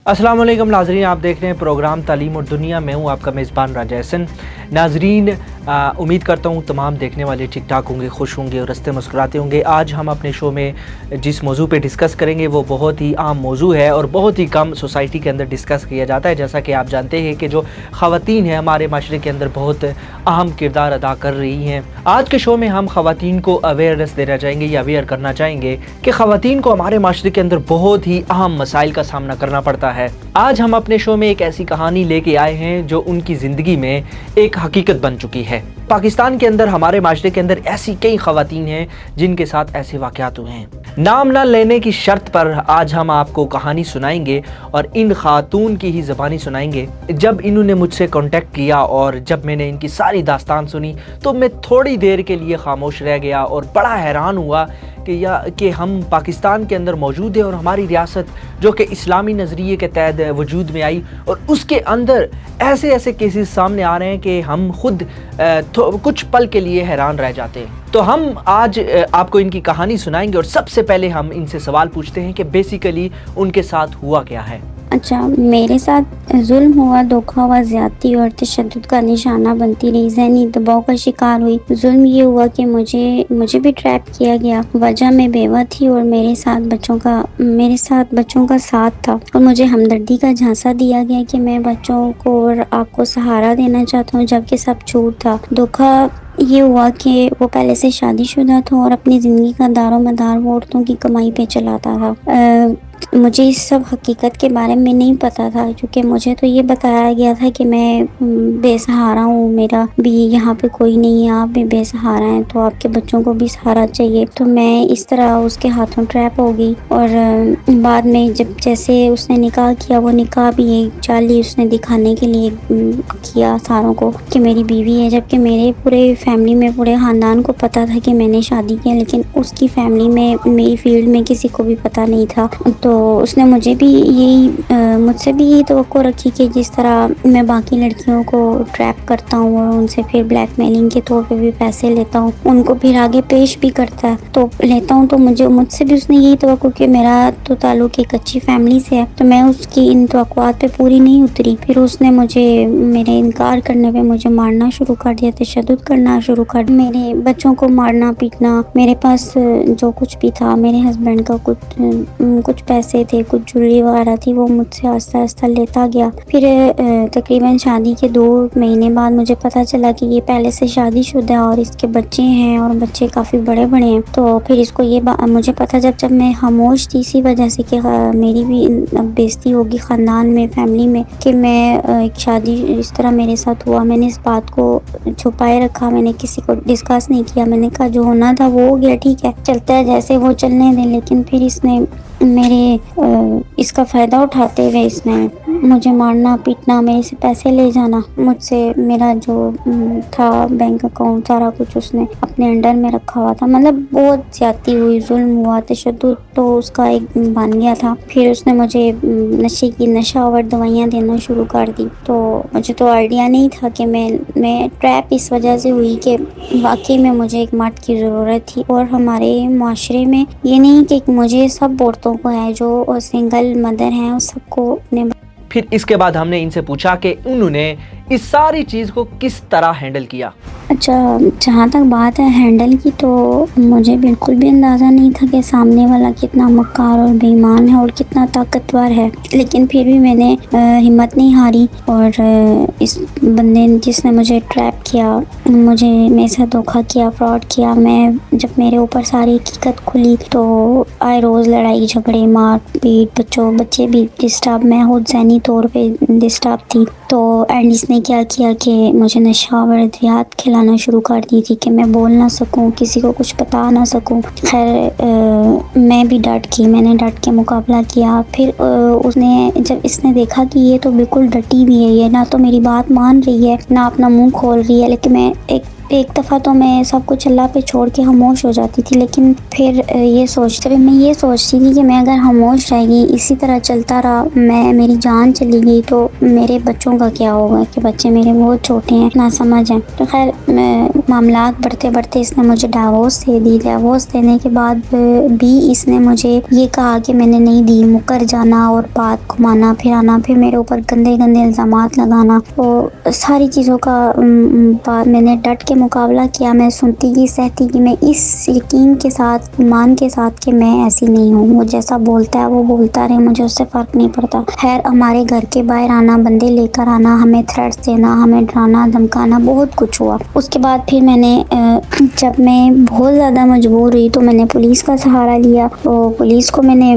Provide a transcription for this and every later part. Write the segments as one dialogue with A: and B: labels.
A: अस्सलाम वालेकुम नाजरीन, आप देख रहे हैं प्रोग्राम तालीम और दुनिया। मैं हूं आपका मेज़बान राजा हसन। नाजरीन, उम्मीद करता हूं तमाम देखने वाले ठीक ठाक होंगे, खुश होंगे और रस्ते मुस्कुराते होंगे। आज हम अपने शो में जिस मौजू पे डिस्कस करेंगे वो बहुत ही आम मौजू है और बहुत ही कम सोसाइटी के अंदर डिस्कस किया जाता है। जैसा कि आप जानते हैं कि जो ख़वातीन हैं हमारे माशरे के अंदर बहुत अहम किरदार अदा कर रही हैं। आज के शो में हम ख़वातीन को अवेयरनेस देना चाहेंगे या अवेयर करना चाहेंगे कि ख़वातीन को हमारे माशरे के अंदर बहुत ही अहम मसाइल का सामना करना पड़ता है। आज हम अपने शो में एक ऐसी कहानी लेके आए हैं जो उनकी ज़िंदगी में एक हकीकत बन चुकी है। पाकिस्तान के अंदर, हमारे माशरे के अंदर ऐसी कई ख़वातीन हैं जिनके साथ ऐसे वाक़यात हुए हैं। नाम ना लेने की शर्त पर आज हम आपको कहानी सुनाएंगे और इन खातून की ही ज़बानी सुनाएंगे। जब इन्होंने मुझसे कांटेक्ट किया और जब मैंने इनकी सारी दास्तान सुनी तो मैं थोड़ी देर के लिए खामोश रह गया और बड़ा हैरान हुआ कि हम पाकिस्तान के अंदर मौजूद है और हमारी रियासत जो कि इस्लामी नज़रिए के तहत वजूद में आई और उसके अंदर ऐसे ऐसे केसेस सामने आ रहे हैं कि हम खुद कुछ पल के लिए हैरान रह जाते हैं। तो हम आज आपको इनकी कहानी सुनाएंगे और सबसे पहले हम इनसे सवाल पूछते हैं कि बेसिकली उनके साथ हुआ क्या है।
B: अच्छा, मेरे साथ जुल्म हुआ, धोखा हुआ, ज्यादती और तशद्दुद का निशाना बनती रही, ज़हनी दबाव का शिकार हुई। जुल्म ये हुआ कि मुझे भी ट्रैप किया गया। वजह मैं बेवा थी और मेरे साथ बच्चों का साथ था और मुझे हमदर्दी का झांसा दिया गया कि मैं बच्चों को और आपको सहारा देना चाहता हूँ, जबकि सब झूठ था। धोखा ये हुआ कि वो पहले से शादीशुदा था और अपनी ज़िंदगी का दारोमदार वो औरतों की कमाई पे चलाता था। मुझे इस सब हकीकत के बारे में नहीं पता था, क्योंकि मुझे तो ये बताया गया था कि मैं बेसहारा हूँ, मेरा भी यहाँ पे कोई नहीं है, आप भी बेसहारा हैं तो आपके बच्चों को भी सहारा चाहिए। तो मैं इस तरह उसके हाथों ट्रैप हो गई और बाद में जब जैसे उसने निकाह किया, वो निकाह भी एक जाली उसने दिखाने के लिए किया सारों को कि मेरी बीवी है, जबकि मेरे पूरे फैमिली में, पूरे ख़ानदान को पता था कि मैंने शादी की, लेकिन उसकी फैमिली में, मेरी फील्ड में किसी को भी पता नहीं था। तो उसने मुझसे भी यही तवक्को रखी कि जिस तरह मैं बाकी लड़कियों को ट्रैप करता हूँ और उनसे फिर ब्लैकमेलिंग के तौर पे भी पैसे लेता हूँ, उनको फिर आगे पेश भी करता है तो लेता हूँ, तो मुझसे भी उसने यही तवक्को कि मेरा तो ताल्लुक एक अच्छी फैमिली से है, तो मैं उसकी इन तवक्कुआत पे पूरी नहीं उतरी। फिर उसने मेरे इनकार करने पे मुझे मारना शुरू कर दिया, तशद्दुद करना शुरू कर दिया, मेरे बच्चों को मारना पीटना। मेरे पास जो कुछ भी था, मेरे हस्बैंड का कुछ पैसे थे, कुछ ज्वेलरी वगैरह थी, वो मुझसे आस्ता आस्ता लेता गया। फिर तकरीबन शादी के 2 महीने बाद मुझे पता चला कि ये पहले से शादीशुदा है और इसके बच्चे हैं और बच्चे काफ़ी बड़े बड़े हैं। तो फिर इसको मुझे पता जब मैं खामोश थी, इसी वजह से कि मेरी भी बेइज्जती होगी ख़ानदान में, फैमिली में, कि मैं एक शादी इस तरह मेरे साथ हुआ। मैंने इस बात को छुपाए रखा, मैंने किसी को डिस्कस नहीं किया। मैंने कहा जो होना था वो हो गया, ठीक है, चलता है जैसे वो चलने दें। लेकिन फिर इसने इसका फ़ायदा उठाते हुए इसने मुझे मारना पीटना, मेरे से पैसे ले जाना, मुझसे मेरा जो था बैंक अकाउंट सारा कुछ उसने अपने अंडर में रखा हुआ था। मतलब बहुत ज़्यादती हुई, जुल्म हुआ, तशद्दुद तो उसका एक बन गया था। फिर उसने मुझे नशावर दवाइयाँ देना शुरू कर दी। तो मुझे तो आइडिया नहीं था कि मैं ट्रैप इस वजह से हुई कि वाकई में मुझे एक मर्द की ज़रूरत थी। और हमारे माशरे में ये नहीं कि मुझे सब औरतों को है, जो सिंगल मदर हैं उस सबको अपने।
A: फिर इसके बाद हमने इनसे पूछा कि उन्होंने इस सारी चीज़ को किस तरह हैंडल किया।
B: अच्छा, जहाँ तक बात है हैंडल की, तो मुझे बिल्कुल भी अंदाज़ा नहीं था कि सामने वाला कितना मक्कार और बेईमान है और कितना ताकतवर है। लेकिन फिर भी मैंने हिम्मत नहीं हारी और इस बंदे जिसने मुझे ट्रैप किया, मेरे साथ धोखा किया, फ्रॉड किया, जब मेरे ऊपर सारी हकीकत खुली तो आए रोज़ लड़ाई झगड़े, मार पीट, बच्चे भी डिस्टर्ब, मैं खुद ज़हनी तौर पर डिस्टर्ब थी। तो एंड इसने क्या किया कि मुझे नशा व अद्वियात खिलाना शुरू कर दी थी कि मैं बोल ना सकूं, किसी को कुछ बता ना सकूं। खैर मैं भी मैंने डट के मुकाबला किया। फिर जब इसने देखा कि ये तो बिल्कुल डटी हुई है, ये ना तो मेरी बात मान रही है ना अपना मुंह खोल रही है, लेकिन मैं एक ایک دفعہ تو میں سب کچھ اللہ پہ چھوڑ کے خاموش ہو جاتی تھی، لیکن پھر یہ سوچتی تھی کہ میں اگر خاموش رہ گئی، اسی طرح چلتا رہا، میری جان چلی گئی تو میرے بچوں کا کیا ہوگا، کہ بچے میرے بہت چھوٹے ہیں، نہ سمجھ ہیں۔ تو خیر معاملات بڑھتے بڑھتے اس نے مجھے ڈائیورس دے دی۔ ڈائیورس دینے کے بعد بھی اس نے مجھے یہ کہا کہ میں نے نہیں دی، مکر جانا اور بات گھمانا پھرانا، پھر میرے اوپر گندے گندے الزامات لگانا، اور ساری چیزوں کا میں نے ڈٹ کے مقابلہ کیا۔ میں سنتی کی سہتی کہ میں اس یقین کے ساتھ، ایمان کے ساتھ کہ میں ایسی نہیں ہوں، وہ جیسا بولتا ہے وہ بولتا رہے، مجھے اس سے فرق نہیں پڑتا۔ خیر ہمارے گھر کے باہر آنا، بندے لے کر آنا، ہمیں تھریٹس دینا، ہمیں ڈرانا دھمکانا، بہت کچھ ہوا۔ اس کے بعد پھر میں نے جب میں بہت زیادہ مجبور ہوئی تو میں نے پولیس کا سہارا لیا، اور پولیس کو میں نے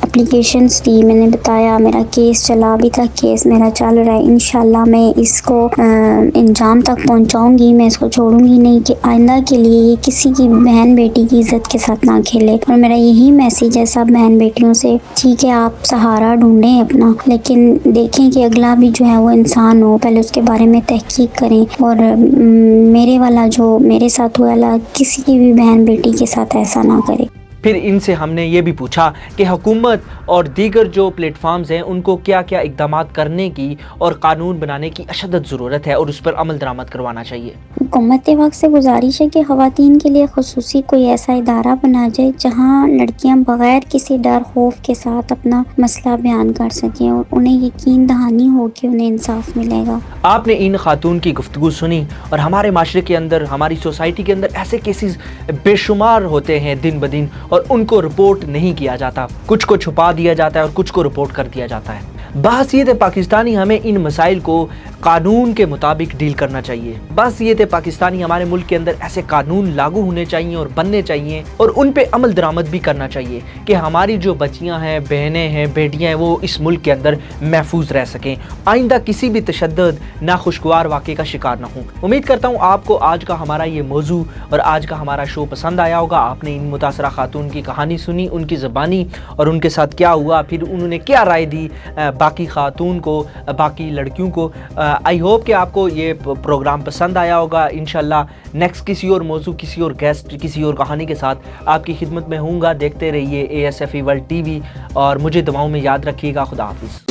B: اپلیکیشنز دی، میں نے بتایا میرا کیس چلا، ابھی تک کیس میرا چل رہا ہے، انشاءاللہ میں اس کو انجام تک پہنچاؤں گی، میں اس کو چھوڑوں گی نہیں، کہ آئندہ کے لیے یہ کسی کی بہن بیٹی کی عزت کے ساتھ نہ کھیلے۔ اور میرا یہی میسیج ہے سب بہن بیٹیوں سے، ٹھیک ہے آپ سہارا ڈھونڈیں اپنا، لیکن دیکھیں کہ اگلا بھی جو ہے وہ انسان ہو، پہلے اس کے بارے میں تحقیق کریں، اور میرے والا جو میرے ساتھ ہوا، اللہ کسی کی بھی بہن بیٹی کے ساتھ ایسا نہ کرے۔
A: پھر ان سے ہم نے یہ بھی پوچھا کہ حکومت اور دیگر جو پلیٹ فارمز ہیں ان کو کیا کیا اقدامات کرنے کی اور قانون بنانے کی اشدت ضرورت ہے اور اس پر عمل درآمد کروانا چاہیے۔
B: حکومت وقت سے گزارش ہے کہ خواتین کے لیے خصوصی کوئی ایسا ادارہ بنا جائے جہاں لڑکیاں بغیر کسی ڈر خوف کے ساتھ اپنا مسئلہ بیان کر سکیں، اور انہیں یقین دہانی ہو کہ انہیں انصاف ملے گا۔
A: آپ نے ان خاتون کی گفتگو سنی، اور ہمارے معاشرے کے اندر، ہماری سوسائٹی کے اندر ایسے کیسز بے شمار ہوتے ہیں دن بدن، اور ان کو رپورٹ نہیں کیا جاتا، کچھ کو چھپا دیا جاتا ہے اور کچھ کو رپورٹ کر دیا جاتا ہے۔ بحثیت پاکستانی ہمیں ان مسائل کو قانون کے مطابق ڈیل کرنا چاہیے۔ بحثیت پاکستانی ہمارے ملک کے اندر ایسے قانون لاگو ہونے چاہیے اور بننے چاہیے، اور ان پہ عمل درآمد بھی کرنا چاہیے کہ ہماری جو بچیاں ہیں، بہنیں ہیں، بیٹیاں ہیں، وہ اس ملک کے اندر محفوظ رہ سکیں، آئندہ کسی بھی تشدد، ناخوشگوار واقعے کا شکار نہ ہوں۔ امید کرتا ہوں آپ کو آج کا ہمارا یہ موضوع اور آج کا ہمارا شو پسند آیا ہوگا۔ آپ نے ان متاثرہ خاتون کی کہانی سنی، ان کی زبانی، اور ان کے ساتھ کیا ہوا، پھر انہوں نے کیا رائے دی باقی خاتون کو، باقی لڑکیوں کو۔ آئی ہوپ کہ آپ کو یہ پروگرام پسند آیا ہوگا۔ انشاءاللہ نیکسٹ کسی اور موضوع، کسی اور گیسٹ، کسی اور کہانی کے ساتھ آپ کی خدمت میں ہوں گا۔ دیکھتے رہیے ASFE ورلڈ TV، اور مجھے دعاؤں میں یاد رکھیے گا۔ خدا حافظ۔